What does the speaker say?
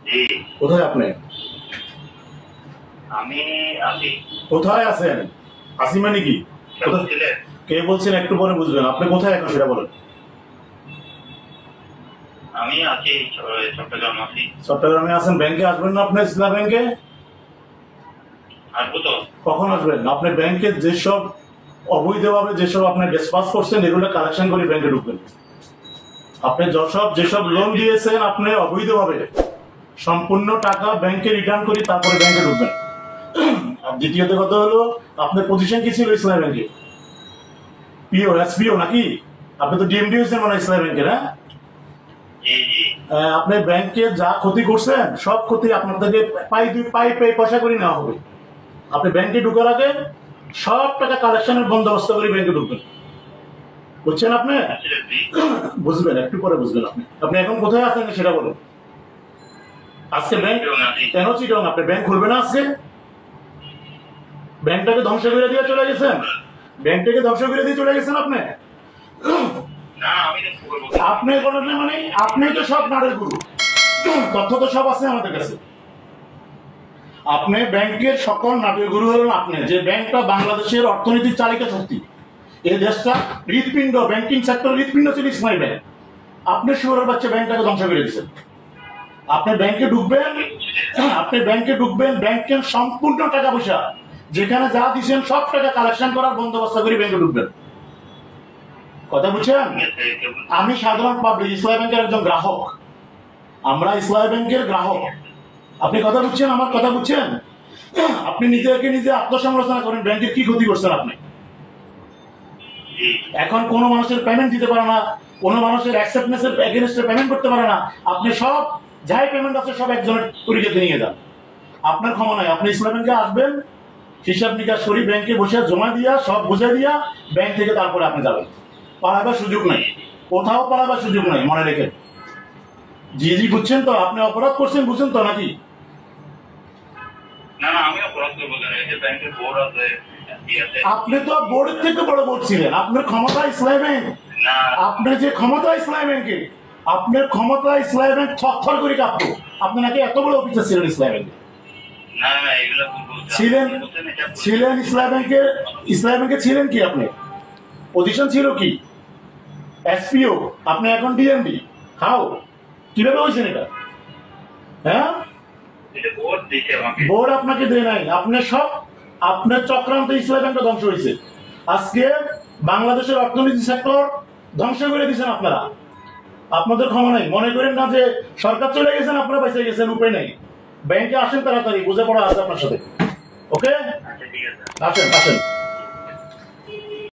জি। কোথায় আপনি? আমি আছি। কোথায় আছেন? আসি মানে কি? কে বলছেন একটু পরে বুঝবেন। আপনি কোথায় এখন সেটা বলেন। আমি আছি চট্টগ্রাম আছি। চট্টগ্রামে আছেন। ব্যাংকে আসবেন না আপনি? ইসলাম ব্যাংকে আসবো তো। কখন আসবেন? আপনি ব্যাংকে যেসব অবৈধভাবে যেসব আপনার ডিসপাস করছেন এগুলো কালেকশন করে ব্যাংকে ঢুকবেন। আপনি যেসব লোন দিয়েছেন আপনি অবৈধভাবে সম্পূর্ণ টাকা ব্যাংকে রিটার্ন করি তারপরে ব্যাংকে ঢুকবেন। আর দ্বিতীয়ত কথা হলো আপনার পজিশন কি ছিল ইসলাম ব্যাংকে? পিও, এসপিও নাকি? আপনি তো ডিএমডি হয়েছেন মানে ইসলাম ব্যাংকের। হ্যাঁ, আপনি ব্যাংকে যা ক্ষতি করছেন সব ক্ষতি আপনার থেকে পাই পয়সা করে নেওয়া হবে। আপনি ব্যাংকে ঢুকার আগে সব টাকা কালেকশনের বন্দোবস্ত করে ব্যাংকে ঢুকবেন। বুঝছেন আপনি? বুঝবেন, একটু পরে বুঝবেন। আপনি এখন কোথায় আছেন সেটা বলুন। আজকে ব্যাংক কেন চিটং? আপনি ব্যাংক খুলবে না আজকে? ব্যাংকটাকে ধ্বংস করে দিয়ে চলে গেছেন। ব্যাংকটাকে ধ্বংস করে দিয়ে চলে গেছেন আপনি। আপনি বলেন না মানে আপনি তো সব নাড়ের গুরু, তথ্য তো সব আছে আমাদের কাছে। আপনি ব্যাংকের সকল নাটের গুরু হলেন আপনি। যে ব্যাংকটা বাংলাদেশের অর্থনীতির চালিকা শক্তি, এই দেশটা হৃৎপিণ্ড, ব্যাংকিং সেক্টর হৃৎপিণ্ড ছিল ইসলামী ব্যাংক। আপনি শুয়োরের বাচ্চা ব্যাংকটাকে ধ্বংস করে দিচ্ছেন। আপনি ব্যাংকে ঢুকবেন, ব্যাংকের সম্পূর্ণ টাকা পয়সা যেখানে যা দিচ্ছেন সব টাকা কালেকশন করার বন্দোবস্ত করে ব্যাংকে ঢুকবেন। কথা বুঝছেন? আমি সাধারণ পাবলিক, ইসলামী ব্যাংকের একজন গ্রাহক। আমরা ইসলামী ব্যাংকের গ্রাহক। আপনি কথা বুঝছেন? আমার কথা বুঝছেন? আপনি নিজে আত্মসমালোচনা করেন। ব্যাংকের কি ক্ষতি করছেন আপনি? এখন কোন মানুষের পেমেন্ট দিতে পারে না, কোন মানুষের অ্যাকসেপ্টেন্সের এগেইনস্টে পেমেন্ট করতে পারে না। আপনি সব যাই পেমেন্ট আছে সব একজনের তরিকাতে নিয়ে যান। আপনার ক্ষমা নাই। আপনি ইসলাম ব্যাংকে আসবেন, হিসাব নিকাশ করি ব্যাংকে বসে জমা দিয়া সব বুঝে দিয়া ব্যাংক থেকে তারপরে আপনি যাবেন। পালাবার সুযোগ নাই, কোথাও পালাবার সুযোগ নাই, মনে রেখেন। জি বুঝছেন তো? আপনি অপরাধ করছেন, বুঝছেন তো নাকি? আপনি তো বোর্ডের থেকে বড় বোর্ড ছিলেন। আপনার ক্ষমতা ইসলামী ব্যাংক, আপনার যে ক্ষমতা ইসলামী ব্যাংকে, আপনার ক্ষমতা ইসলামী ব্যাংক থরথর করে কাঁপত। আপনি নাকি এত বড় অফিসার ছিলেন ইসলামী ব্যাংকে? ছিলেন ইসলামী ব্যাংকে ছিলেন কি? আপনি পজিশন ছিল কি? এসপিও। আপনি এখন ডিএমডি। হাউ? কিভাবে হয়েছেন এটা? হ্যাঁ, বোর্ড আপনাকে দেয় নাই। আপনার চক্রান্ত ইসলামী ব্যাংকটা ধ্বংস হয়েছে। আজকে বাংলাদেশের অর্থনীতি সেক্টর ধ্বংস করে দিয়েছেন আপনারা। আপনাদের ক্ষমা নাই। মনে করেন না যে সরকার চলে গেছেন আপনারা বেঁচে গেছেন, উপায় নেই। ব্যাংকে আসেন তাড়াতাড়ি, বুঝে পড়া আছে আপনার সাথে। ওকে, আসেন।